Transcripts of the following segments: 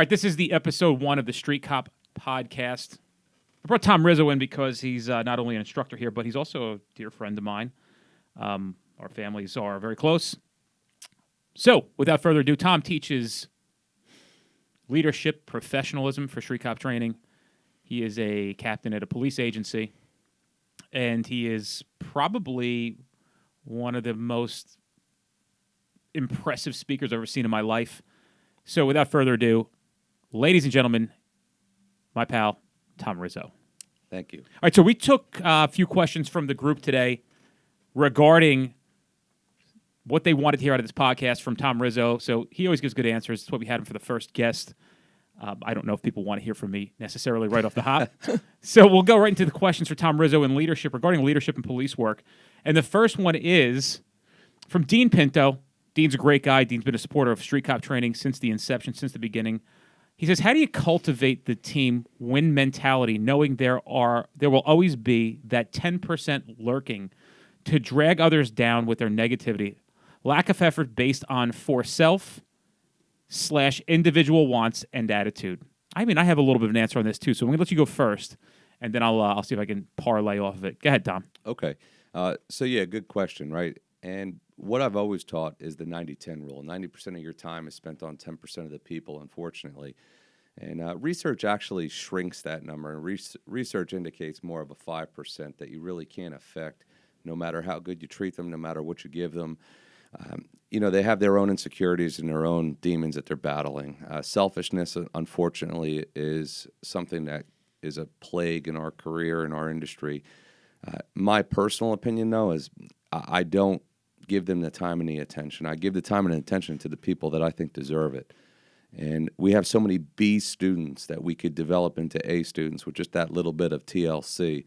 right, this is the episode 1 of the Street Cop podcast. I brought Tom Rizzo in because he's not only an instructor here, but he's also a dear friend of mine. Our families are very close. So, without further ado, Tom teaches leadership, professionalism for street cop training. He is a captain at a police agency, and he is probably one of the most impressive speakers I've ever seen in my life. So, without further ado, ladies and gentlemen, my pal, Tom Rizzo. Thank you. All right, so we took a few questions from the group today regarding what they wanted to hear out of this podcast from Tom Rizzo. So he always gives good answers. That's what we had him for the first guest. I don't know if people want to hear from me necessarily right off the hop. So we'll go right into the questions for Tom Rizzo and leadership, regarding leadership and police work. And the first one is from Dean Pinto. Dean's a great guy. Dean's been a supporter of street cop training since the inception, since the beginning. He says, how do you cultivate the team win mentality, knowing there will always be that 10% lurking to drag others down with their negativity, lack of effort based on for self / individual wants and attitude? I mean, I have a little bit of an answer on this too, so I'm going to let you go first, and then I'll see if I can parlay off of it. Go ahead, Tom. Okay. So, yeah, good question, right? And what I've always taught is the 90-10 rule. 90% of your time is spent on 10% of the people, unfortunately. And research actually shrinks that number. And research indicates more of a 5% that you really can't affect, no matter how good you treat them, no matter what you give them. They have their own insecurities and their own demons that they're battling. Selfishness, unfortunately, is something that is a plague in our career, in our industry. My personal opinion, though, is I don't give them the time and the attention. I give the time and attention to the people that I think deserve it. And we have so many B students that we could develop into A students with just that little bit of TLC.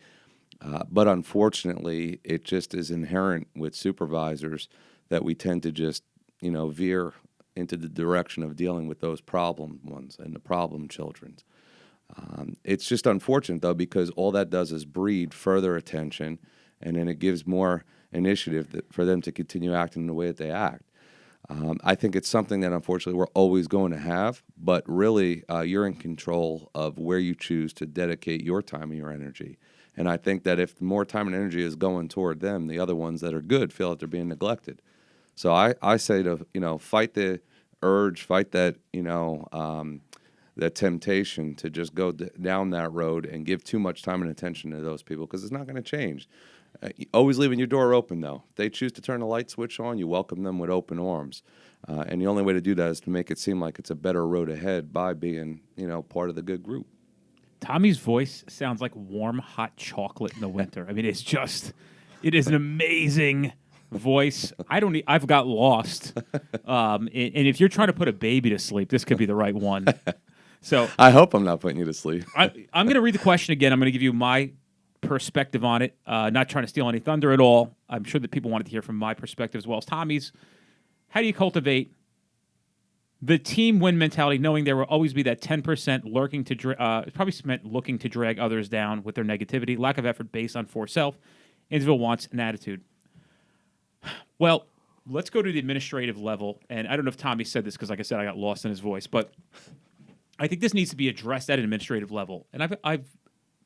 But unfortunately, it just is inherent with supervisors that we tend to just, veer into the direction of dealing with those problem ones and the problem children. It's just unfortunate, though, because all that does is breed further attention, and then it gives more initiative for them to continue acting the way that they act. I think it's something that, unfortunately, we're always going to have, but really, you're in control of where you choose to dedicate your time and your energy. And I think that if more time and energy is going toward them, the other ones that are good feel that they're being neglected. So I say to, fight the urge, fight that, that temptation to just go down that road and give too much time and attention to those people, because it's not going to change. Always leaving your door open, though. If they choose to turn the light switch on, you welcome them with open arms. And the only way to do that is to make it seem like it's a better road ahead by being, part of the good group. Tommy's voice sounds like warm, hot chocolate in the winter. I mean, it is an amazing voice. I've got lost. And if you're trying to put a baby to sleep, this could be the right one. So I hope I'm not putting you to sleep. I'm going to read the question again. I'm going to give you my perspective on it. Not trying to steal any thunder at all. I'm sure that people wanted to hear from my perspective as well as Tommy's. How do you cultivate the team win mentality, knowing there will always be that 10% lurking to probably meant looking to drag others down with their negativity, lack of effort based on for self, individual wants and attitude? Well, let's go to the administrative level. And I don't know if Tommy said this because, like I said, I got lost in his voice, but I think this needs to be addressed at an administrative level. And I've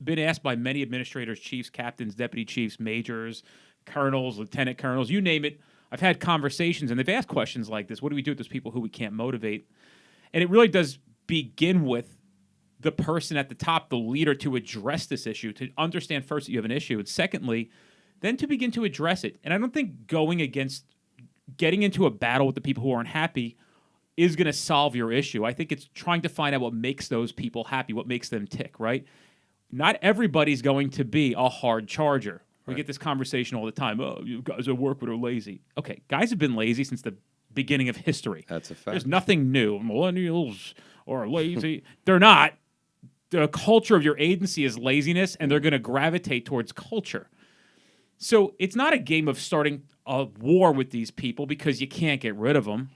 been asked by many administrators, chiefs, captains, deputy chiefs, majors, colonels, lieutenant colonels, you name it. I've had conversations, and they've asked questions like this. What do we do with those people who we can't motivate? And it really does begin with the person at the top, the leader, to address this issue, to understand first that you have an issue, and secondly, then to begin to address it. And I don't think getting into a battle with the people who aren't happy is going to solve your issue. I think it's trying to find out what makes those people happy, what makes them tick, right? Not everybody's going to be a hard charger. We get this conversation all the time. Oh, you guys at work are lazy. Okay, guys have been lazy since the beginning of history. That's a fact. There's nothing new. Millennials are lazy. They're not. The culture of your agency is laziness, and they're going to gravitate towards culture. So it's not a game of starting a war with these people because you can't get rid of them.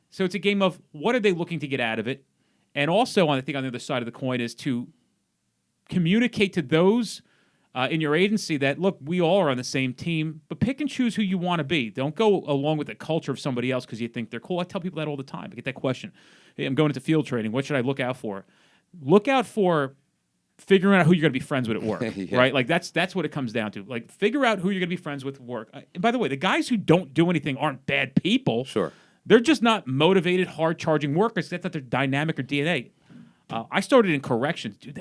So it's a game of what are they looking to get out of it? And also, I think on the other side of the coin is to communicate to those in your agency that, look, we all are on the same team, but pick and choose who you want to be. Don't go along with the culture of somebody else because you think they're cool. I tell people that all the time. I get that question. Hey, I'm going into field training. What should I look out for? Look out for figuring out who you're going to be friends with at work, right? Like that's what it comes down to. Like figure out who you're going to be friends with at work. And by the way, the guys who don't do anything aren't bad people. Sure. They're just not motivated, hard-charging workers. That's not their dynamic or DNA. I started in corrections. Dude,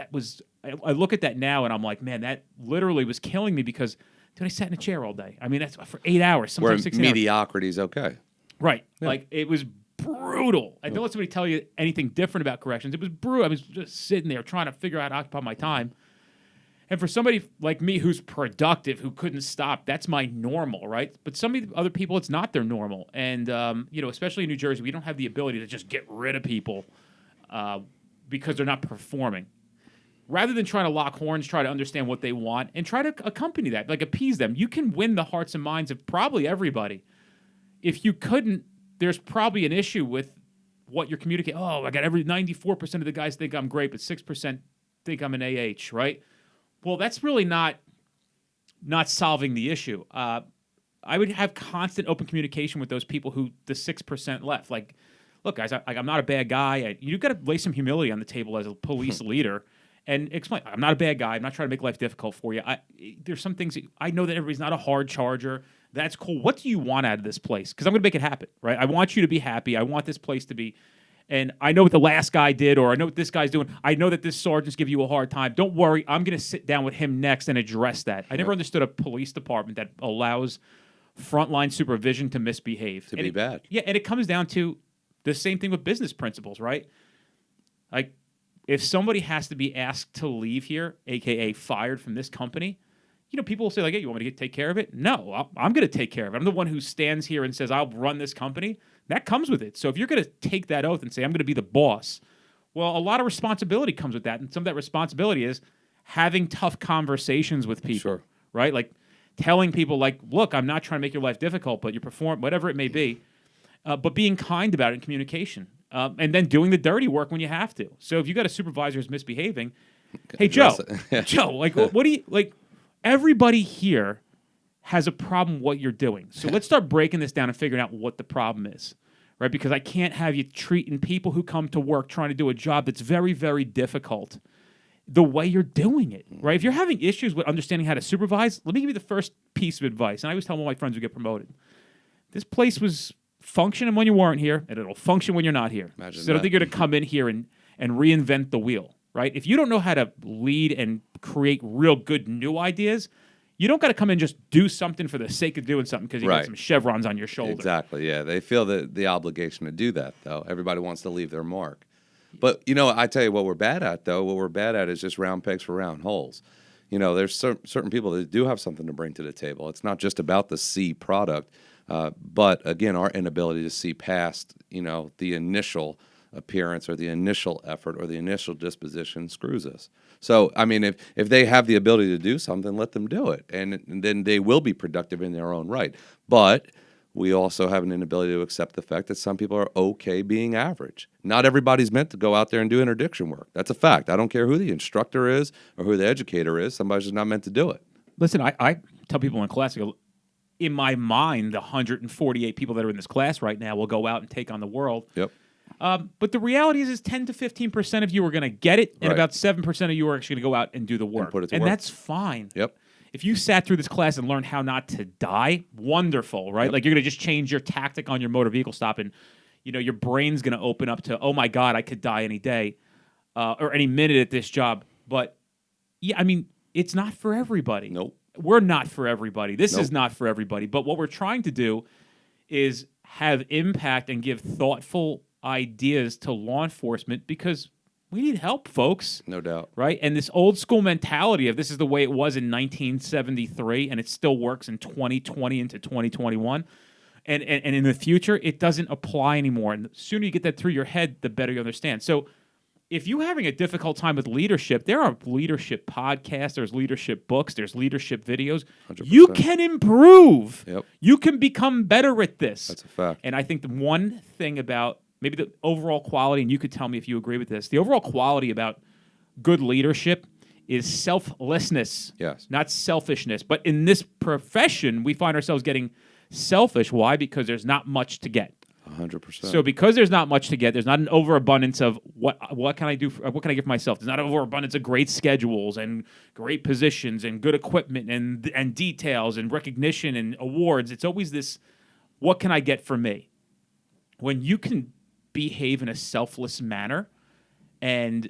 I look at that now and I'm like, man, that literally was killing me because, dude, I sat in a chair all day. I mean, that's for 8 hours, sometimes 16 hours. Mediocrity is okay. Right. Yeah. Like, it was brutal. I don't let somebody tell you anything different about corrections. It was brutal. I was just sitting there trying to figure out how to occupy my time. And for somebody like me who's productive, who couldn't stop, that's my normal, right? But some of the other people, it's not their normal. And, especially in New Jersey, we don't have the ability to just get rid of people because they're not performing. Rather than trying to lock horns, try to understand what they want and try to accompany that, like appease them. You can win the hearts and minds of probably everybody. If you couldn't, there's probably an issue with what you're communicating. Oh, I got 94% of the guys think I'm great, but 6% think I'm an AH, right? Well, that's really not solving the issue. I would have constant open communication with those people who the 6% left. Like, look, guys, I'm not a bad guy. You've got to lay some humility on the table as a police leader and explain, I'm not a bad guy. I'm not trying to make life difficult for you. There's some things I know that everybody's not a hard charger. That's cool. What do you want out of this place? Because I'm going to make it happen, right? I want you to be happy. I want this place to be. And I know what the last guy did, or I know what this guy's doing. I know that this sergeant's giving you a hard time. Don't worry. I'm going to sit down with him next and address that. I never understood a police department that allows frontline supervision to misbehave. To be bad. Yeah, and it comes down to the same thing with business principles, right? Like, if somebody has to be asked to leave here, a.k.a. fired from this company, people will say, like, hey, you want me to take care of it? No, I'm going to take care of it. I'm the one who stands here and says, I'll run this company. That comes with it. So if you're going to take that oath and say, I'm going to be the boss, well, a lot of responsibility comes with that. And some of that responsibility is having tough conversations with people, right? Like telling people, like, look, I'm not trying to make your life difficult, but you perform, whatever it may be, but being kind about it in communication. And then doing the dirty work when you have to. So if you got a supervisor who's misbehaving, hey, Joe, like, what do you, like, everybody here has a problem with what you're doing. So let's start breaking this down and figuring out what the problem is, right? Because I can't have you treating people who come to work trying to do a job that's very, very difficult the way you're doing it, right? If you're having issues with understanding how to supervise, let me give you the first piece of advice. And I always tell all my friends who get promoted, this place was functioning when you weren't here, and it'll function when you're not here. Imagine so I don't think you're going to come in here and reinvent the wheel, right? If you don't know how to lead and create real good new ideas, you don't got to come in and just do something for the sake of doing something because you got some chevrons on your shoulder. Exactly, yeah. They feel the obligation to do that, though. Everybody wants to leave their mark. But, I tell you what we're bad at, though. What we're bad at is just round pegs for round holes. There's certain people that do have something to bring to the table. It's not just about the C product, but, again, our inability to see past, the initial appearance or the initial effort or the initial disposition screws us. So, I mean, if they have the ability to do something, let them do it. And then they will be productive in their own right. But we also have an inability to accept the fact that some people are okay being average. Not everybody's meant to go out there and do interdiction work. That's a fact. I don't care who the instructor is or who the educator is. Somebody's just not meant to do it. Listen, I tell people in class, I go, in my mind, the 148 people that are in this class right now will go out and take on the world. Yep. But the reality is 10 to 15% of you are going to get it, and about 7% of you are actually going to go out and do the work. And put it to work. That's fine. Yep. If you sat through this class and learned how not to die, wonderful, right? Yep. Like, you're going to just change your tactic on your motor vehicle stop, and your brain's going to open up to, oh my God, I could die any day or any minute at this job. But yeah, I mean, it's not for everybody. Nope. We're not for everybody. This is not for everybody. But what we're trying to do is have impact and give thoughtful ideas to law enforcement because we need help, folks. No doubt. Right? And this old school mentality of this is the way it was in 1973 and it still works in 2020 into 2021. And in the future, it doesn't apply anymore. And the sooner you get that through your head, the better you understand. So if you're having a difficult time with leadership, there are leadership podcasts, there's leadership books, there's leadership videos. 100%. You can improve. Yep. You can become better at this. That's a fact. And I think the one thing about maybe the overall quality, and you could tell me if you agree with this, the overall quality about good leadership is selflessness, Yes. not selfishness. But in this profession, we find ourselves getting selfish. Why? Because there's not much to get. 100%. So because there's not much to get, there's not an overabundance of what can I do? What can I give myself? There's not an overabundance of great schedules and great positions and good equipment and details and recognition and awards. It's always this, what can I get for me? When you can behave in a selfless manner and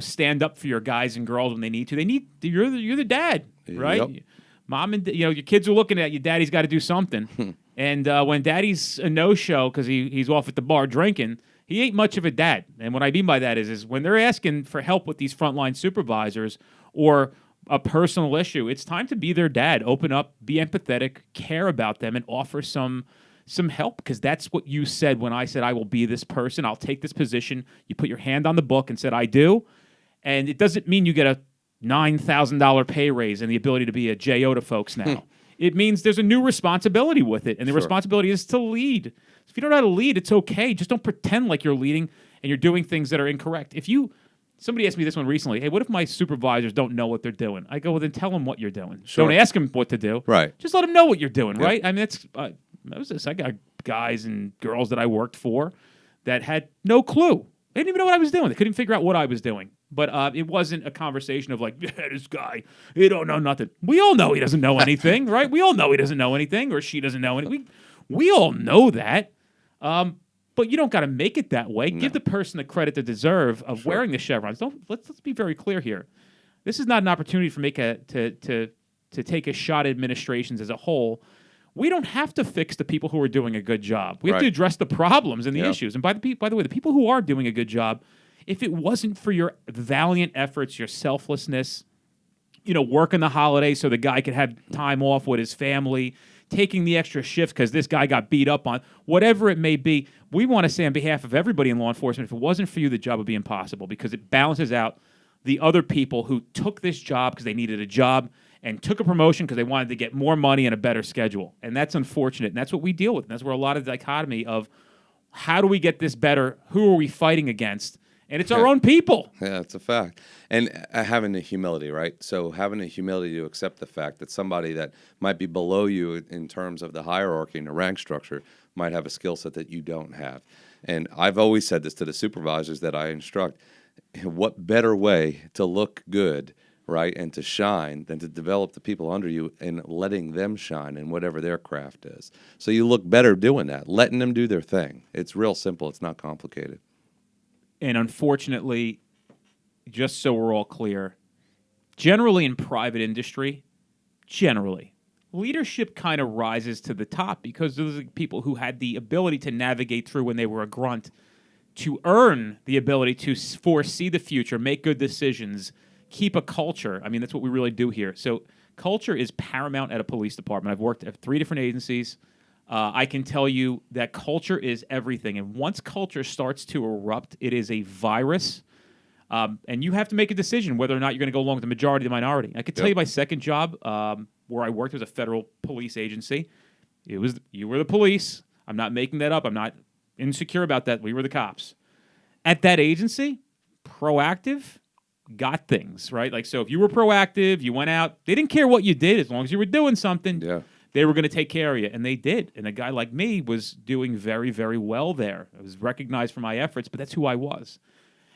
stand up for your guys and girls when they need to. You're the dad, right? Yep. Mom and your kids are looking at you. Daddy's got to do something. And when Daddy's a no-show because he's off at the bar drinking, he ain't much of a dad. And what I mean by that is when they're asking for help with these frontline supervisors or a personal issue, it's time to be their dad. Open up, be empathetic, care about them, and offer some help, because that's what you said when I said I will be this person. I'll take this position. You put your hand on the book and said I do, and it doesn't mean you get a $9,000 pay raise and the ability to be a JO to folks now. It means there's a new responsibility with it, and the responsibility is to lead. If you don't know how to lead, it's okay. Just don't pretend like you're leading and you're doing things that are incorrect. Somebody asked me this one recently. Hey, what if my supervisors don't know what they're doing? I go, well, then tell them what you're doing. Sure. Don't ask them what to do. Right. Just let them know what you're doing, right? I mean, I got guys and girls that I worked for that had no clue. They didn't even know what I was doing. They couldn't figure out what I was doing. But it wasn't a conversation of like, yeah, this guy, he don't know nothing. We all know he doesn't know anything, right? We all know he doesn't know anything, or she doesn't know anything. We all know that. But you don't got to make it that way. No. Give the person the credit they deserve of wearing the chevrons. Let's be very clear here. This is not an opportunity for to take a shot at administrations as a whole. We don't have to fix the people who are doing a good job. We have to address the problems and the issues. And by the way, the people who are doing a good job, if it wasn't for your valiant efforts, your selflessness, working the holidays so the guy could have time off with his family, taking the extra shift because this guy got beat up on, whatever it may be, we want to say on behalf of everybody in law enforcement, if it wasn't for you, the job would be impossible, because it balances out the other people who took this job because they needed a job and took a promotion because they wanted to get more money and a better schedule. And that's unfortunate. And that's what we deal with. And that's where a lot of the dichotomy of how do we get this better? Who are we fighting against? And it's our own people. Yeah, it's a fact. And having the humility, right? So having the humility to accept the fact that somebody that might be below you in terms of the hierarchy and the rank structure might have a skill set that you don't have. And I've always said this to the supervisors that I instruct. What better way to look good, right, and to shine than to develop the people under you and letting them shine in whatever their craft is. So you look better doing that, letting them do their thing. It's real simple. It's not complicated. And unfortunately, just so we're all clear, generally in private industry, leadership kind of rises to the top because those are people who had the ability to navigate through when they were a grunt, to earn the ability to foresee the future, make good decisions, keep a culture. I mean, that's what we really do here. So culture is paramount at a police department. I've worked at 3 different agencies. I can tell you that culture is everything. And once culture starts to erupt, it is a virus. And you have to make a decision whether or not you're going to go along with the majority or the minority. I could tell you my second job where I worked was a federal police agency. You were the police. I'm not making that up. I'm not insecure about that. We were the cops. At that agency, proactive, got things, right? Like, so if you were proactive, you went out, they didn't care what you did as long as you were doing something. Yeah. They were going to take care of you, and they did. And a guy like me was doing very, very well there. I was recognized for my efforts, but that's who I was.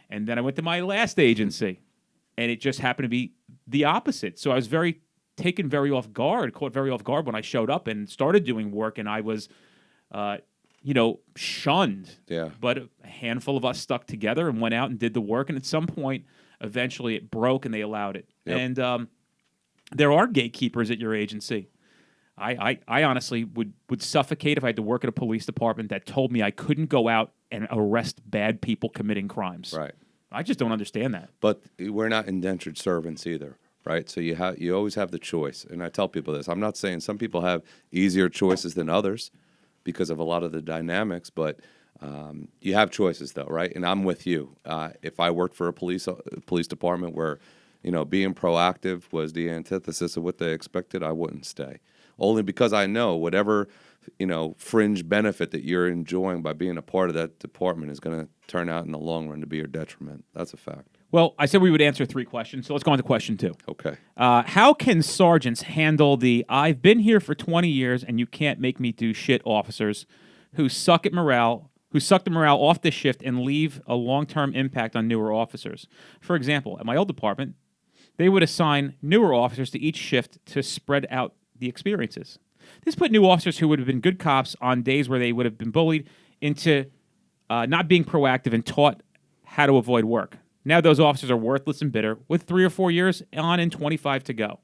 And then I went to my last agency, and it just happened to be the opposite. So I was caught very off guard when I showed up and started doing work, and I was, shunned. Yeah. But a handful of us stuck together and went out and did the work, and at some point, eventually it broke, and they allowed it. Yep. And there are gatekeepers at your agency. I honestly would suffocate if I had to work at a police department that told me I couldn't go out and arrest bad people committing crimes. Right. I just don't understand that. But we're not indentured servants either, right? So you always have the choice. And I tell people this. I'm not saying some people have easier choices than others because of a lot of the dynamics, but you have choices though, right? And I'm with you. If I worked for a police department where, being proactive was the antithesis of what they expected, I wouldn't stay. Only because I know whatever, fringe benefit that you're enjoying by being a part of that department is going to turn out in the long run to be your detriment. That's a fact. Well, I said we would answer 3 questions, so let's go on to question 2. Okay. How can sergeants handle the "I've been here for 20 years and you can't make me do shit" officers who suck the morale off the shift and leave a long-term impact on newer officers? For example, at my old department, they would assign newer officers to each shift to spread out the experiences. This put new officers who would have been good cops on days where they would have been bullied into not being proactive and taught how to avoid work. Now those officers are worthless and bitter with 3 or 4 years on and 25 to go.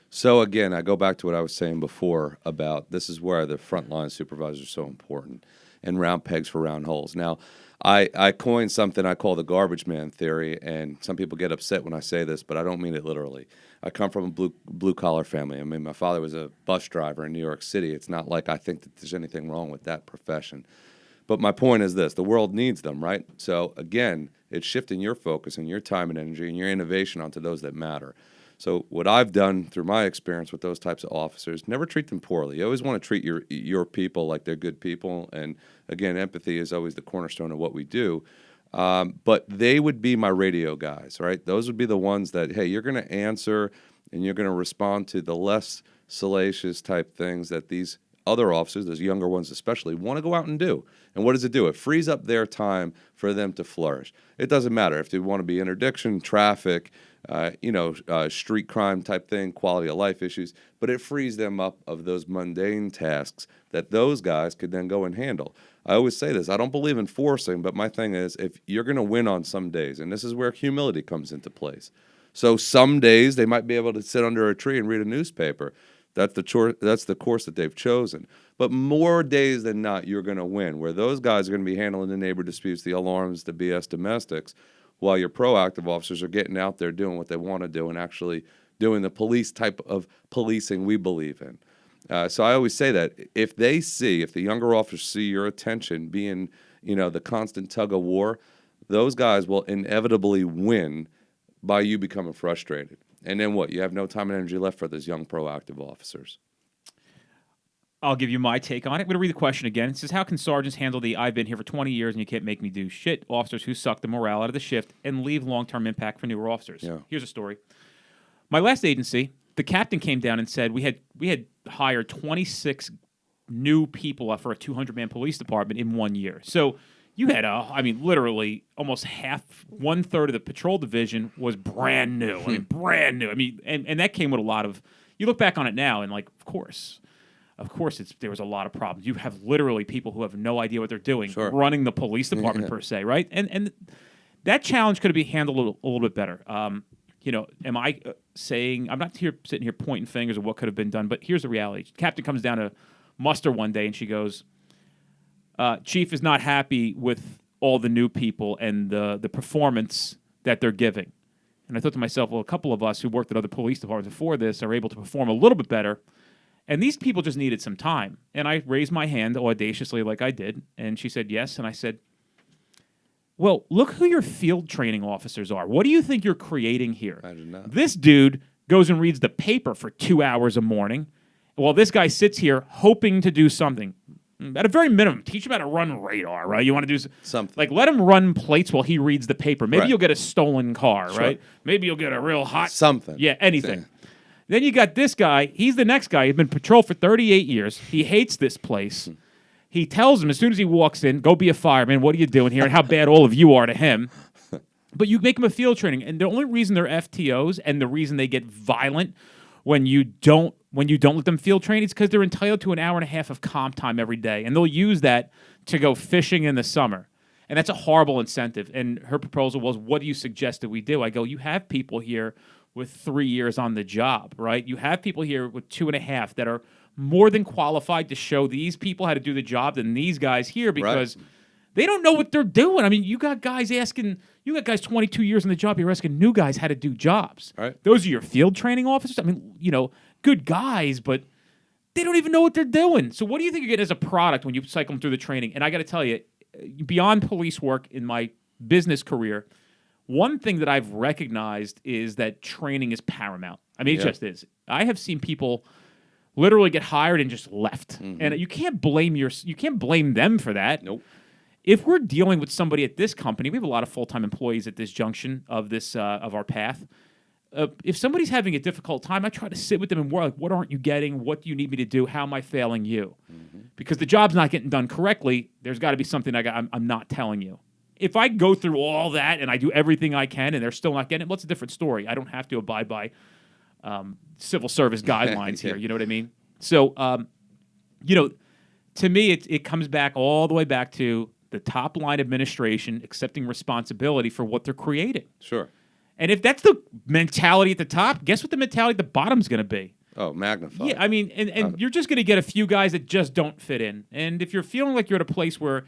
So again, I go back to what I was saying before about this is where the frontline supervisors are so important, and round pegs for round holes. Now, I coined something I call the garbage man theory, and some people get upset when I say this, but I don't mean it literally. I come from a blue collar family. I mean, my father was a bus driver in New York City. It's not like I think that there's anything wrong with that profession. But my point is this: the world needs them, right? So again, it's shifting your focus and your time and energy and your innovation onto those that matter. So what I've done through my experience with those types of officers, never treat them poorly. You always want to treat your people like they're good people. And again, empathy is always the cornerstone of what we do. But they would be my radio guys, right? Those would be the ones that, hey, you're going to answer and you're going to respond to the less salacious type things that these other officers, those younger ones especially, want to go out and do. And what does it do? It frees up their time for them to flourish. It doesn't matter if they want to be interdiction, traffic, street crime type thing, quality of life issues, but it frees them up of those mundane tasks that those guys could then go and handle. I always say this: I don't believe in forcing, but my thing is, if you're going to win on some days, and this is where humility comes into place. So some days they might be able to sit under a tree and read a newspaper. That's the course that they've chosen. But more days than not, you're going to win, where those guys are going to be handling the neighbor disputes, the alarms, the BS domestics, while your proactive officers are getting out there doing what they want to do and actually doing the police type of policing we believe in. So I always say that if the younger officers see your attention being, the constant tug of war, those guys will inevitably win by you becoming frustrated. And then what? You have no time and energy left for those young proactive officers. I'll give you my take on it. I'm going to read the question again. It says, how can sergeants handle the "I've been here for 20 years and you can't make me do shit" officers who suck the morale out of the shift and leave long-term impact for newer officers? Yeah. Here's a story. My last agency, the captain came down and said we had hired 26 new people for a 200-man police department in 1 year. So you had literally almost one-third of the patrol division was brand new. Brand new. And that came with a lot of. You look back on it now, and of course, there was a lot of problems. You have literally people who have no idea what they're doing running the police department per se, right? And that challenge could be handled a little bit better. Am I saying, I'm not sitting here pointing fingers of what could have been done, but here's the reality. Captain comes down to muster one day and she goes, Chief is not happy with all the new people and the performance that they're giving. And I thought to myself, well, a couple of us who worked at other police departments before this are able to perform a little bit better. And these people just needed some time. And I raised my hand audaciously like I did. And she said yes. And I said, well, look who your field training officers are. What do you think you're creating here? I don't know. This dude goes and reads the paper for 2 hours a morning, while this guy sits here hoping to do something. At a very minimum, teach him how to run radar, right? You want to do something. Let him run plates while he reads the paper. Maybe you'll get a stolen car, right? Maybe you'll get a real hot... something. Yeah, anything. Then you got this guy. He's the next guy. He's been patrol for 38 years. He hates this place. He tells him as soon as he walks in, go be a fireman. What are you doing here? And how bad all of you are to him. But you make them a field training. And the only reason they're FTOs and the reason they get violent when you don't let them field train is because they're entitled to an hour and a half of comp time every day. And they'll use that to go fishing in the summer. And that's a horrible incentive. And her proposal was, what do you suggest that we do? I go, you have people here with 3 years on the job, right? You have people here with 2.5 that are more than qualified to show these people how to do the job than these guys here because they don't know what they're doing. I mean, you got guys 22 years on the job, you're asking new guys how to do jobs. Right. Those are your field training officers? I mean, good guys, but they don't even know what they're doing. So what do you think you get as a product when you cycle them through the training? And I got to tell you, beyond police work in my business career, one thing that I've recognized is that training is paramount. I mean, it just is. I have seen people literally get hired and just left, and you can't blame them for that. Nope. if we're dealing with somebody at this company, we have a lot of full-time employees at this junction of this of our path. If somebody's having a difficult time, I try to sit with them and work, like, what aren't you getting? What do you need me to do? How am I failing you? Because the job's not getting done correctly, there's got to be something I'm not telling you. If I go through all that and I do everything I can and they're still not getting it, well, it's a different story. I don't have to abide by civil service guidelines here. You know what I mean? So, to me, it comes back all the way back to the top line administration accepting responsibility for what they're creating. Sure. And if that's the mentality at the top, guess what the mentality at the bottom's going to be? Oh, magnified. Yeah, I mean, and you're just going to get a few guys that just don't fit in. And if you're feeling like you're at a place where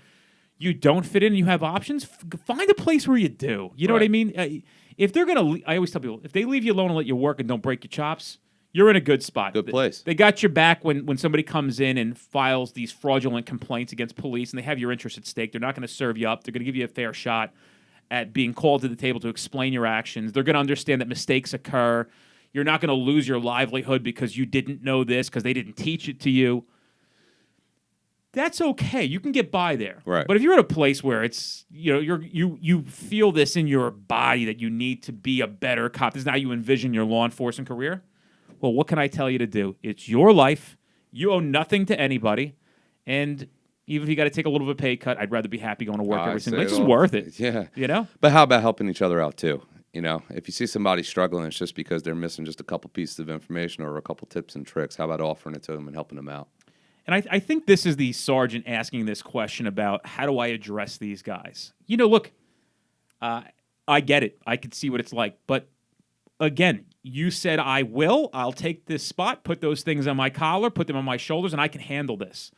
you don't fit in and you have options, find a place where you do. You know what I mean? If they're going to, I always tell people, if they leave you alone and let you work and don't break your chops, you're in a good spot. Good place. They got your back when somebody comes in and files these fraudulent complaints against police and they have your interest at stake. They're not going to serve you up. They're going to give you a fair shot at being called to the table to explain your actions. They're going to understand that mistakes occur. You're not going to lose your livelihood because you didn't know this, because they didn't teach it to you. That's okay. You can get by there. Right. But if you're at a place where it's, you feel this in your body that you need to be a better cop, this is how you envision your law enforcement career, well, what can I tell you to do? It's your life. You owe nothing to anybody. And even if you got to take a little bit of a pay cut, I'd rather be happy going to work every single day. It's just worth it. Yeah. You know? But how about helping each other out, too? If you see somebody struggling, it's just because they're missing just a couple pieces of information or a couple tips and tricks. How about offering it to them and helping them out? And I think this is the sergeant asking this question about how do I address these guys? Look, I get it. I can see what it's like. But again, you said I'll take this spot, put those things on my collar, put them on my shoulders, and I can handle this.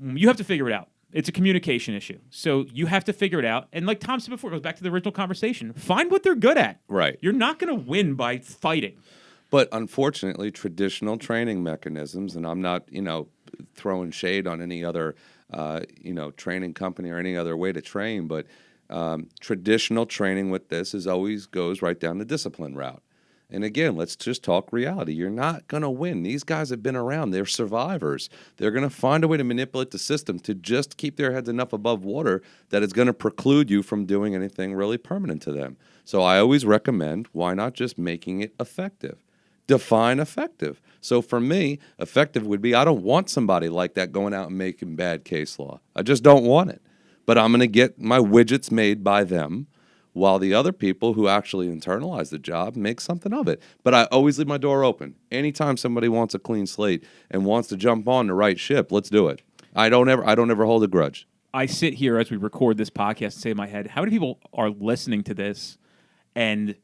You have to figure it out. It's a communication issue. So you have to figure it out. And like Tom said before, it goes back to the original conversation. Find what they're good at. Right. You're not going to win by fighting. But unfortunately, traditional training mechanisms, and I'm not, throwing shade on any other, training company or any other way to train, but traditional training with this always goes right down the discipline route. And again, let's just talk reality. You're not going to win. These guys have been around. They're survivors. They're going to find a way to manipulate the system to just keep their heads enough above water that it's going to preclude you from doing anything really permanent to them. So I always recommend, why not just making it effective? Define effective. So for me, effective would be, I don't want somebody like that going out and making bad case law. I just don't want it. But I'm going to get my widgets made by them, while the other people who actually internalize the job make something of it. But I always leave my door open. Anytime somebody wants a clean slate and wants to jump on the right ship, let's do it. I don't ever hold a grudge. I sit here as we record this podcast and say in my head, how many people are listening to this and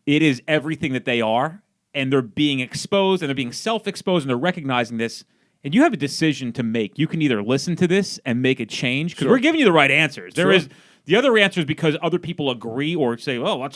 it is everything that they are, and they're being exposed and they're being self-exposed and they're recognizing this, and you have a decision to make. You can either listen to this and make a change, because we're giving you the right answers. There is the other answer is because other people agree or say, "Oh,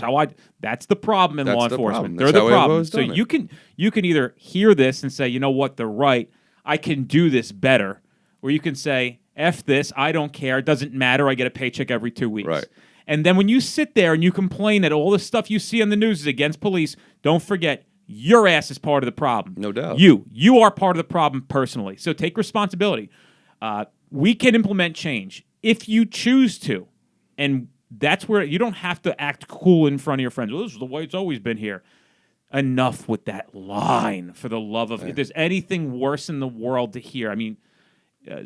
that's the problem in law enforcement. They're the problem." So you can either hear this and say, "You know what? They're right. I can do this better," or you can say, "F this. I don't care. It doesn't matter. I get a paycheck every 2 weeks." Right. And then when you sit there and you complain that all the stuff you see on the news is against police, don't forget your ass is part of the problem. No doubt. You are part of the problem personally. So take responsibility. We can implement change if you choose to. And that's where you don't have to act cool in front of your friends. Well, this is the way it's always been here. Enough with that line, for the love of... If there's anything worse in the world to hear, I mean,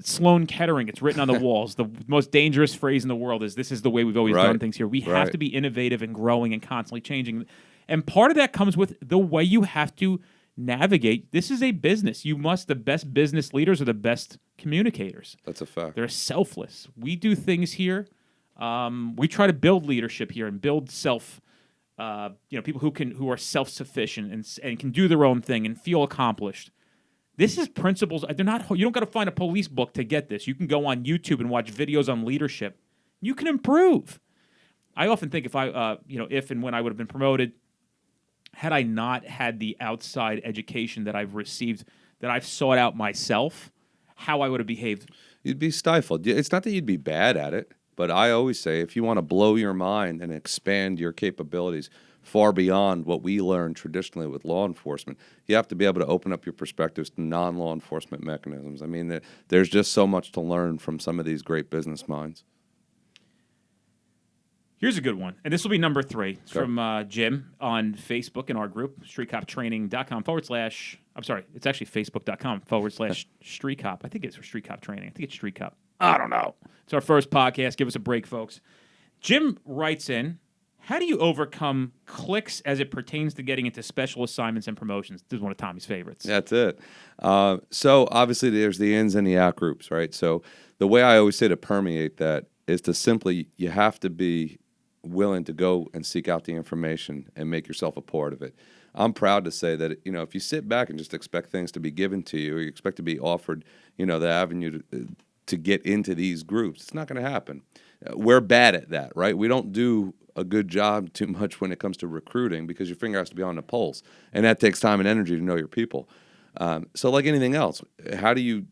Sloan Kettering, it's written on the walls. The most dangerous phrase in the world is, this is the way we've always done things here. We have to be innovative and growing and constantly changing. And part of that comes with the way you have to navigate. This is a business. The best business leaders are the best communicators. That's a fact. They're selfless. We do things here. We try to build leadership here and build people who are self-sufficient and can do their own thing and feel accomplished. This is principles. You don't got to find a police book to get this. You can go on YouTube and watch videos on leadership. You can improve. I often think if and when I would have been promoted, had I not had the outside education that I've received, that I've sought out myself, how I would have behaved. You'd be stifled. It's not that you'd be bad at it, but I always say, if you want to blow your mind and expand your capabilities, far beyond what we learn traditionally with law enforcement. You have to be able to open up your perspectives to non-law enforcement mechanisms. I mean, there's just so much to learn from some of these great business minds. Here's a good one, and this will be number 3. It's from Jim on Facebook in our group, streetcoptraining.com / I'm sorry, it's actually facebook.com / streetcop. I think it's for Street Cop Training. I think it's Street Cop. I don't know. It's our first podcast. Give us a break, folks. Jim writes in, how do you overcome cliques as it pertains to getting into special assignments and promotions? This is one of Tommy's favorites. That's it. So obviously there's the ins and the out groups, right? So the way I always say to permeate that is to simply, you have to be willing to go and seek out the information and make yourself a part of it. I'm proud to say that, if you sit back and just expect things to be given to you, or you expect to be offered, the avenue to get into these groups, it's not going to happen. We're bad at that, right? We don't do a good job too much when it comes to recruiting because your finger has to be on the pulse, and that takes time and energy to know your people. So like anything else, how do you,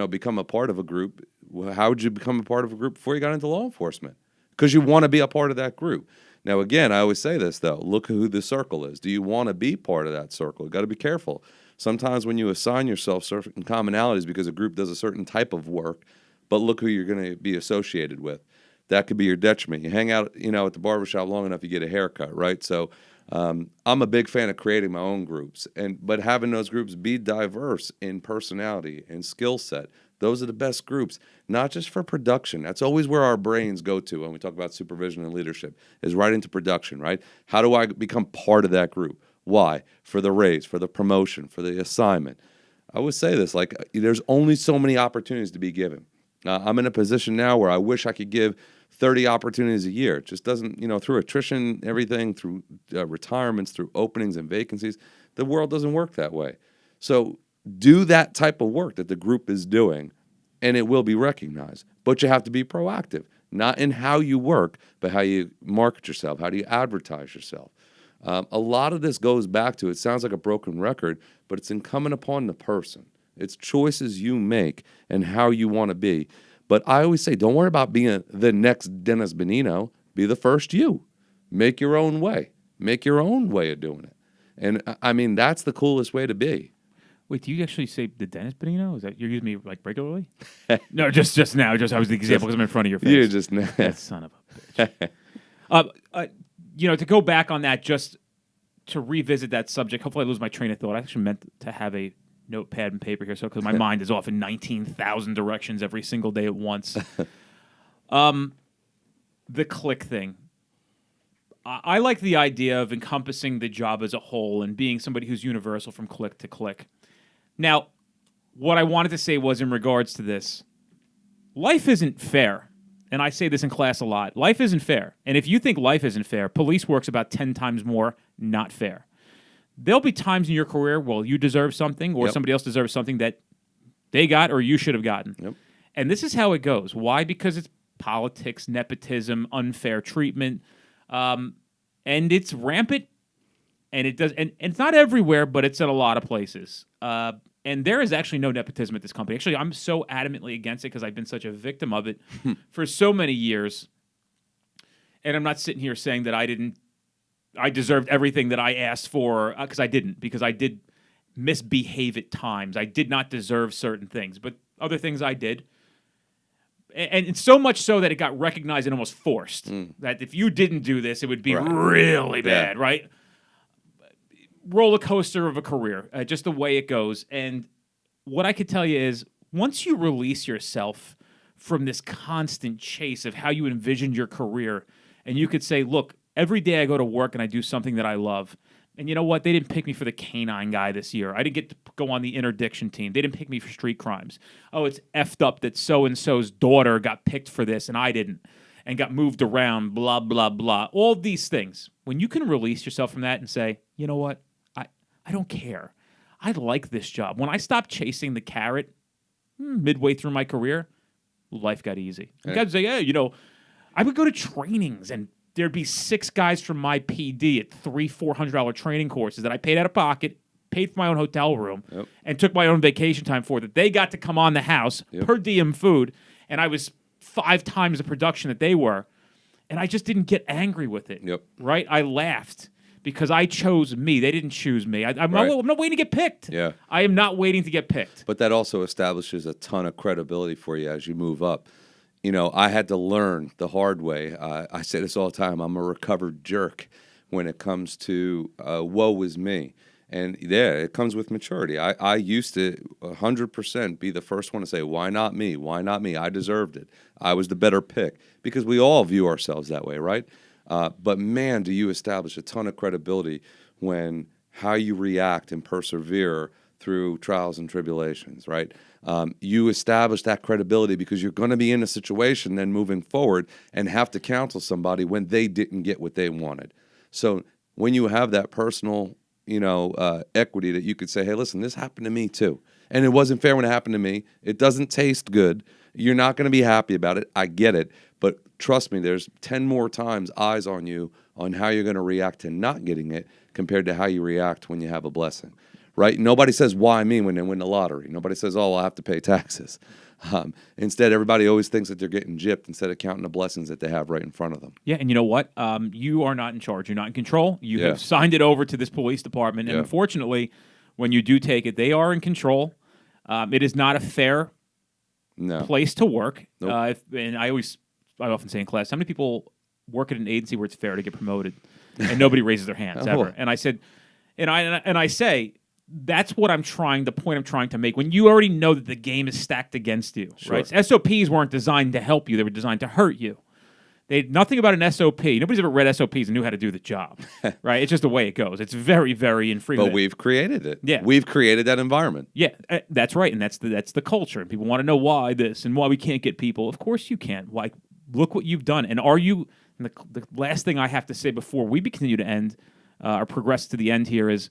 become a part of a group? How would you become a part of a group before you got into law enforcement? Because you want to be a part of that group. Now, again, I always say this, though. Look who the circle is. Do you want to be part of that circle? You got to be careful. Sometimes when you assign yourself certain commonalities because a group does a certain type of work, but look who you're going to be associated with. That could be your detriment. You hang out, at the barbershop long enough, you get a haircut, right? So I'm a big fan of creating my own groups, but having those groups be diverse in personality and skill set. Those are the best groups, not just for production. That's always where our brains go to when we talk about supervision and leadership, is right into production, right? How do I become part of that group? Why? For the raise, for the promotion, for the assignment. I would say this, there's only so many opportunities to be given. I'm in a position now where I wish I could give 30 opportunities a year. It just doesn't, through attrition, everything, through retirements, through openings and vacancies, the world doesn't work that way. So do that type of work that the group is doing, and it will be recognized. But you have to be proactive, not in how you work, but how you market yourself. How do you advertise yourself? A lot of this goes back to, it sounds like a broken record, but it's incumbent upon the person. It's choices you make and how you want to be. But I always say, don't worry about being the next Dennis Benigno. Be the first you. Make your own way. Make your own way of doing it. And I mean, that's the coolest way to be. Wait, do you actually say the Dennis Benigno? Is that you're using me regularly? No, just now. I was the example because I'm in front of your face. You just now. That son of a bitch. To go back on that, just to revisit that subject. Hopefully, I lose my train of thought. I actually meant to have a notepad and paper here, because my mind is off in 19,000 directions every single day at once. The clique thing. I like the idea of encompassing the job as a whole and being somebody who's universal from clique to clique. Now, what I wanted to say was in regards to this, life isn't fair. And I say this in class a lot. Life isn't fair. And if you think life isn't fair, police work's about 10 times more not fair. There'll be times in your career where you deserve something or somebody else deserves something that they got or you should have gotten. Yep. And this is how it goes. Why? Because it's politics, nepotism, unfair treatment, and it's rampant. And it does, and it's not everywhere, but it's in a lot of places. And there is actually no nepotism at this company. Actually, I'm so adamantly against it because I've been such a victim of it for so many years. And I'm not sitting here saying that I deserved everything that I asked for, because I didn't, because I did misbehave at times. I did not deserve certain things, but other things I did. And it's so much so that it got recognized and almost forced. That if you didn't do this, it would be really bad, right? Roller coaster of a career, just the way it goes. And what I could tell you is, once you release yourself from this constant chase of how you envisioned your career, and you could say, look, every day I go to work and I do something that I love. And you know what? They didn't pick me for the canine guy this year. I didn't get to go on the interdiction team. They didn't pick me for street crimes. Oh, it's effed up that so-and-so's daughter got picked for this and I didn't, and got moved around, blah, blah, blah. All these things. When you can release yourself from that and say, you know what? I don't care. I like this job. When I stopped chasing the carrot midway through my career, life got easy. You guys say, I would go to trainings and there'd be 6 guys from my PD at $300-$400 training courses that I paid out of pocket, paid for my own hotel room, and took my own vacation time for, that they got to come on the house, per diem food, and I was 5 times the production that they were, and I just didn't get angry with it, right? I laughed, because I chose me. They didn't choose me. I'm Right. not waiting to get picked. Yeah. I am not waiting to get picked. But that also establishes a ton of credibility for you as you move up. You know, I had to learn the hard way. I say this all the time. I'm a recovered jerk when it comes to woe is me. And yeah, it comes with maturity. I used to 100% be the first one to say, why not me? Why not me? I deserved it. I was the better pick, because we all view ourselves that way, right? But man, do you establish a ton of credibility when how you react and persevere through trials and tribulations, right? You establish that credibility because you're going to be in a situation then moving forward and have to counsel somebody when they didn't get what they wanted. So when you have that personal, equity that you could say, hey, listen, this happened to me too. And it wasn't fair when it happened to me. It doesn't taste good. You're not going to be happy about it. I get it. But trust me, there's 10 more times eyes on you on how you're going to react to not getting it compared to how you react when you have a blessing, right? Nobody says, why me, when they win the lottery. Nobody says, oh, I'll have to pay taxes. Instead, everybody always thinks that they're getting gypped instead of counting the blessings that they have right in front of them. Yeah, and you know what? You are not in charge. You're not in control. You Yeah. have signed it over to this police department, and Yeah. unfortunately, when you do take it, they are in control. It is not a fair place to work. Nope. And I often say in class, how many people work at an agency where it's fair to get promoted, and nobody raises their hands ever? And I said, and I say, that's what the point I'm trying to make. When you already know that the game is stacked against you, Sure. right? SOPs weren't designed to help you; they were designed to hurt you. Nothing about an SOP. Nobody's ever read SOPs and knew how to do the job, right? It's just the way it goes. It's very, very infrequent. But we've created it. Yeah. We've created that environment. Yeah, that's right, and that's the culture. And people want to know why this and why we can't get people. Of course you can. Like, look what you've done. And are you? And the last thing I have to say before we continue to end or progress to the end here is: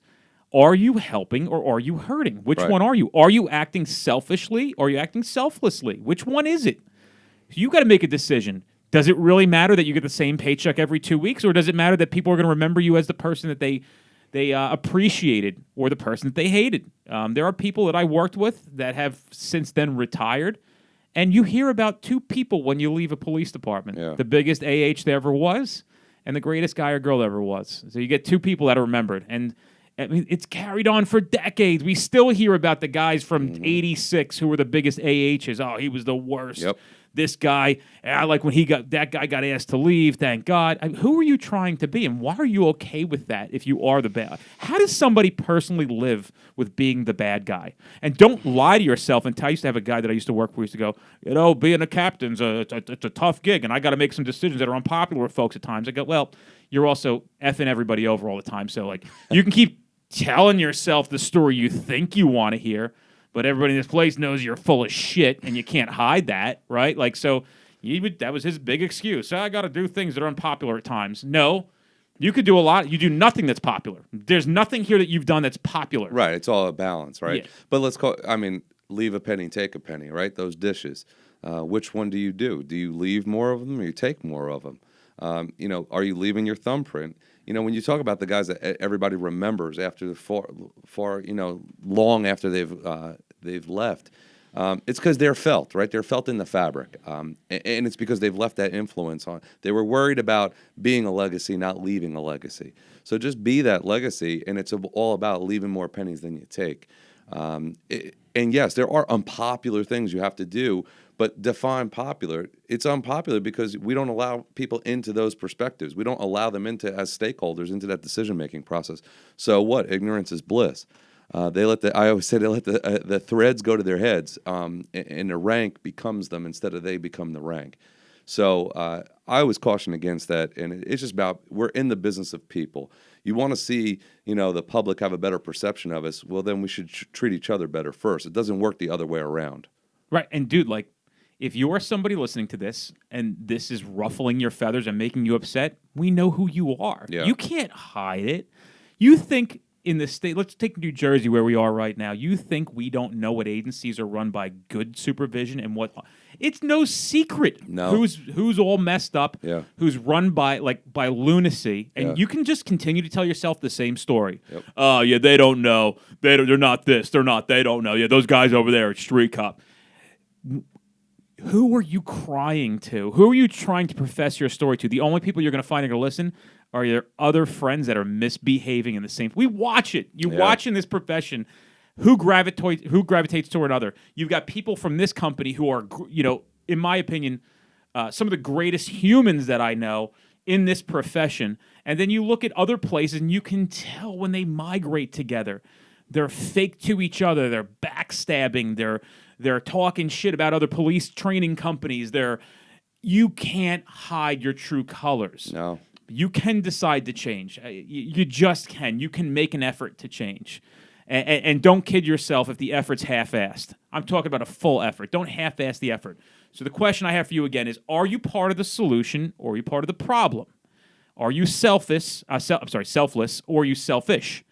are you helping or are you hurting? Which Right. one are you? Are you acting selfishly or are you acting selflessly? Which one is it? You got to make a decision. Does it really matter that you get the same paycheck every 2 weeks, or does it matter that people are going to remember you as the person that they appreciated or the person that they hated? There are people that I worked with that have since then retired, and you hear about two people when you leave a police department. Yeah. The biggest AH there ever was and the greatest guy or girl there ever was. So you get two people that are remembered. And I mean, it's carried on for decades. We still hear about the guys from '86 who were the biggest AHs. Oh, he was the worst. Yep. This guy, I like when that guy got asked to leave, thank God. Who are you trying to be, and why are you okay with that if you are the bad? How does somebody personally live with being the bad guy? And don't lie to yourself. And I used to have a guy that I used to work for who used to go, being a captain's it's a tough gig, and I got to make some decisions that are unpopular with folks at times. I go, well, you're also effing everybody over all the time. So, like, you can keep telling yourself the story you think you want to hear, but everybody in this place knows you're full of shit, and you can't hide that, right? Like, so that was his big excuse. I got to do things that are unpopular at times. No, you could do a lot. You do nothing that's popular. There's nothing here that you've done that's popular. Right. It's all a balance, right? Yeah. But leave a penny, take a penny, right? Those dishes. Which one do you do? Do you leave more of them or you take more of them? Are you leaving your thumbprint? When you talk about the guys that everybody remembers after long after they've left, it's because they're felt, right? They're felt in the fabric, and it's because they've left that influence on. They were worried about being a legacy, not leaving a legacy. So just be that legacy, and it's all about leaving more pennies than you take. And yes, there are unpopular things you have to do, but define popular. It's unpopular because we don't allow people into those perspectives. We don't allow them as stakeholders into that decision-making process. So what? Ignorance is bliss. I always say they let the threads go to their heads, and the rank becomes them instead of they become the rank. So I always caution against that, and it's just about we're in the business of people. You want to see, the public have a better perception of us. Well, then we should treat each other better first. It doesn't work the other way around. Right. And dude, like, if you are somebody listening to this and this is ruffling your feathers and making you upset, we know who you are. Yeah. You can't hide it. You think in the state, let's take New Jersey where we are right now. You think we don't know what agencies are run by good supervision and what? It's no secret. No. Who's all messed up. Yeah. Who's run by lunacy, and Yeah. you can just continue to tell yourself the same story. Yep. Oh yeah, they don't know. They're not this. They're not. They don't know. Yeah, those guys over there at Street Cop. Who are you crying to? Who are you trying to profess your story to? The only people you're going to find are going to listen Are there other friends that are misbehaving in the same? We watch it. You Yeah. watch in this profession who gravitates toward another. You've got people from this company who are, in my opinion, some of the greatest humans that I know in this profession. And then you look at other places and you can tell when they migrate together. They're fake to each other. They're backstabbing. They're talking shit about other police training companies. You can't hide your true colors. No. You can decide to change. You just can. You can make an effort to change. And don't kid yourself if the effort's half-assed. I'm talking about a full effort. Don't half-ass the effort. So the question I have for you again is, are you part of the solution or are you part of the problem? Are you selfless, or are you selfish?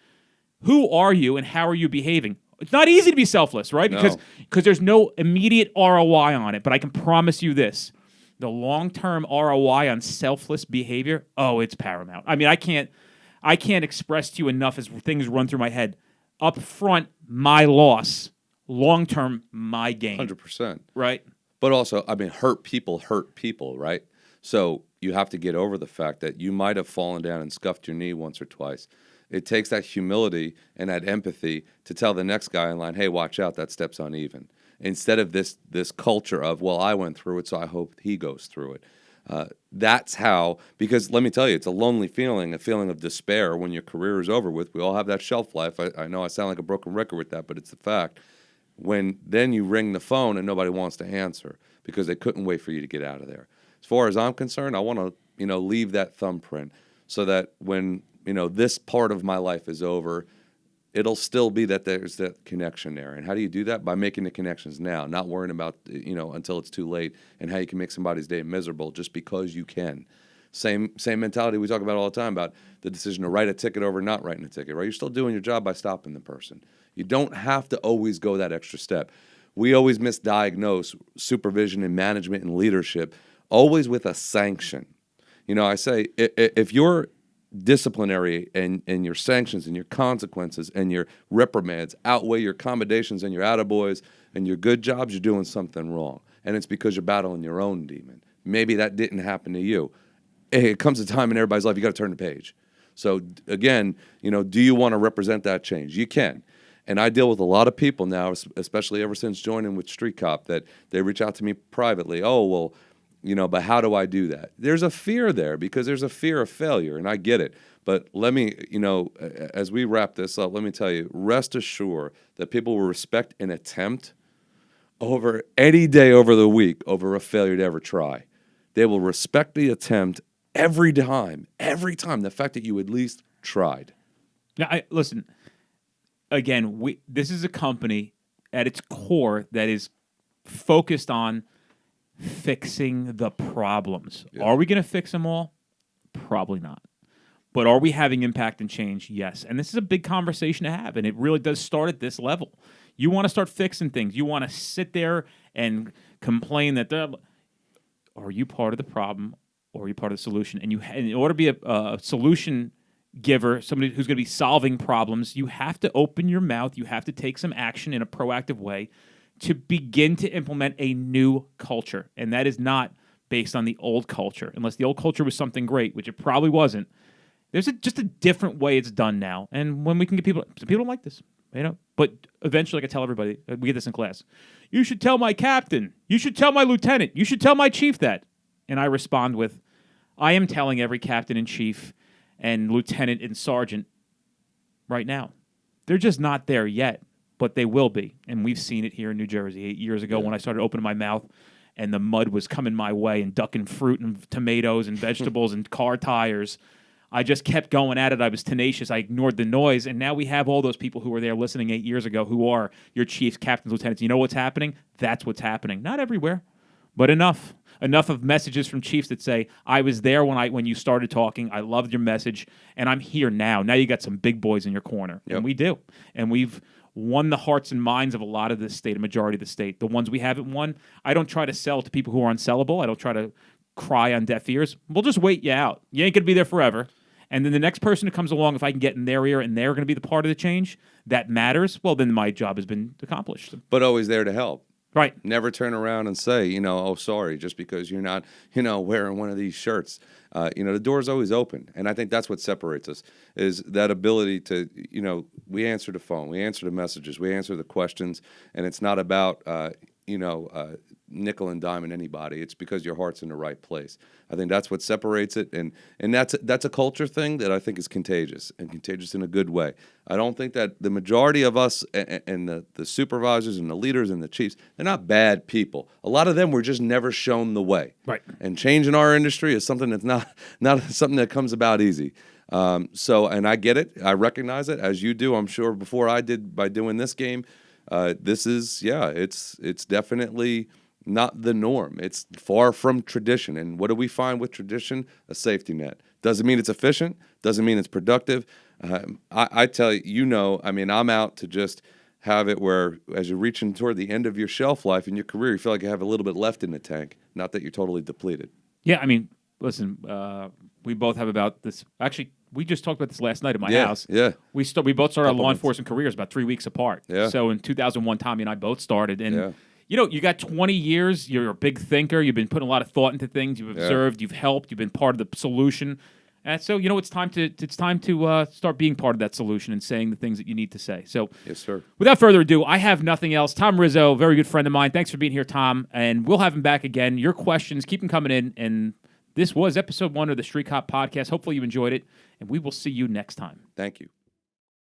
Who are you and how are you behaving? It's not easy to be selfless, right? No. Because there's no immediate ROI on it. But I can promise you this. The long-term ROI on selfless behavior, it's paramount. I mean, I can't express to you enough as things run through my head. Up front, my loss. Long-term, my gain. 100%. Right? But also, I mean, hurt people, right? So you have to get over the fact that you might have fallen down and scuffed your knee once or twice. It takes that humility and that empathy to tell the next guy in line, hey, watch out, that step's uneven. Instead of this culture of, well, I went through it, so I hope he goes through it. That's how, because let me tell you, it's a lonely feeling, a feeling of despair when your career is over with. We all have that shelf life. I know I sound like a broken record with that, but it's the fact. When then you ring the phone and nobody wants to answer because they couldn't wait for you to get out of there. As far as I'm concerned, I want to, leave that thumbprint so that when, this part of my life is over, it'll still be that there's that connection there. And how do you do that? By making the connections now, not worrying about, until it's too late and how you can make somebody's day miserable just because you can. Same mentality we talk about all the time about the decision to write a ticket over not writing a ticket, right? You're still doing your job by stopping the person. You don't have to always go that extra step. We always misdiagnose supervision and management and leadership, always with a sanction. I say if your disciplinary and your sanctions and your consequences and your reprimands outweigh your accommodations and your attaboys and your good jobs, you're doing something wrong. And it's because you're battling your own demon. Maybe that didn't happen to you. It comes a time in everybody's life you got to turn the page. So again, do you want to represent that change? You can. And I deal with a lot of people now, especially ever since joining with Street Cop, that they reach out to me privately. Oh, well, but how do I do that? There's a fear there because there's a fear of failure, and I get it. But let me, as we wrap this up, let me tell you, rest assured that people will respect an attempt over any day over the week over a failure to ever try. They will respect the attempt every time, the fact that you at least tried. Now, listen. Again, this is a company at its core that is focused on fixing the problems. Yeah. Are we going to fix them all? Probably not. But are we having impact and change? Yes. And this is a big conversation to have, and it really does start at this level. You want to start fixing things. You want to sit there and complain that are you part of the problem or are you part of the solution? And in order to be a solution giver, somebody who's going to be solving problems, you have to open your mouth. You have to take some action in a proactive way to begin to implement a new culture. And that is not based on the old culture, unless the old culture was something great, which it probably wasn't. There's just a different way it's done now. And when we can get people don't like this, but eventually, like I tell everybody, we get this in class. You should tell my captain. You should tell my lieutenant. You should tell my chief that. And I respond with, I am telling every captain and chief and lieutenant and sergeant right now. They're just not there yet, but they will be. And we've seen it here in New Jersey 8 years ago when I started opening my mouth and the mud was coming my way and ducking fruit and tomatoes and vegetables and car tires. I just kept going at it. I was tenacious. I ignored the noise. And now we have all those people who were there listening 8 years ago who are your chiefs, captains, lieutenants. You know what's happening? That's what's happening. Not everywhere, but enough. Enough of messages from chiefs that say, I was there when you started talking. I loved your message, and I'm here now. Now you got some big boys in your corner. Yep. And we do. And we've won the hearts and minds of a lot of this state, a majority of the state. The ones we haven't won, I don't try to sell to people who are unsellable. I don't try to cry on deaf ears. We'll just wait you out. You ain't going to be there forever. And then the next person who comes along, if I can get in their ear and they're going to be the part of the change that matters, well, then my job has been accomplished. But always there to help. Right. Never turn around and say, oh, sorry, just because you're not, wearing one of these shirts. The door's always open. And I think that's what separates us, is that ability to, we answer the phone, we answer the messages, we answer the questions, and it's not about, nickel and diamond anybody. It's because your heart's in the right place. I think that's what separates it, and that's a culture thing that I think is contagious, and contagious in a good way. I don't think that the majority of us and the supervisors and the leaders and the chiefs, they're not bad people. A lot of them were just never shown the way. Right. And change in our industry is something that's not something that comes about easy. And I get it. I recognize it, as you do, I'm sure, before I did by doing this game. This is, it's definitely not the norm. It's far from tradition. And what do we find with tradition? A safety net. Doesn't mean it's efficient. Doesn't mean it's productive. I tell you, I'm out to just have it where, as you're reaching toward the end of your shelf life in your career, you feel like you have a little bit left in the tank. Not that you're totally depleted. Yeah, listen, we both have about this. Actually, we just talked about this last night at my house. Yeah. We both started our law enforcement careers about 3 weeks apart. Yeah. So in 2001, Tommy and I both started. And, you got 20 years. You're a big thinker. You've been putting a lot of thought into things. You've observed. You've helped. You've been part of the solution. And so, it's time to start being part of that solution and saying the things that you need to say. So, yes, sir. Without further ado, I have nothing else. Tom Rizzo, very good friend of mine. Thanks for being here, Tom. And we'll have him back again. Your questions, keep them coming in. And this was episode 1 of the Street Cop Podcast. Hopefully you enjoyed it, and we will see you next time. Thank you.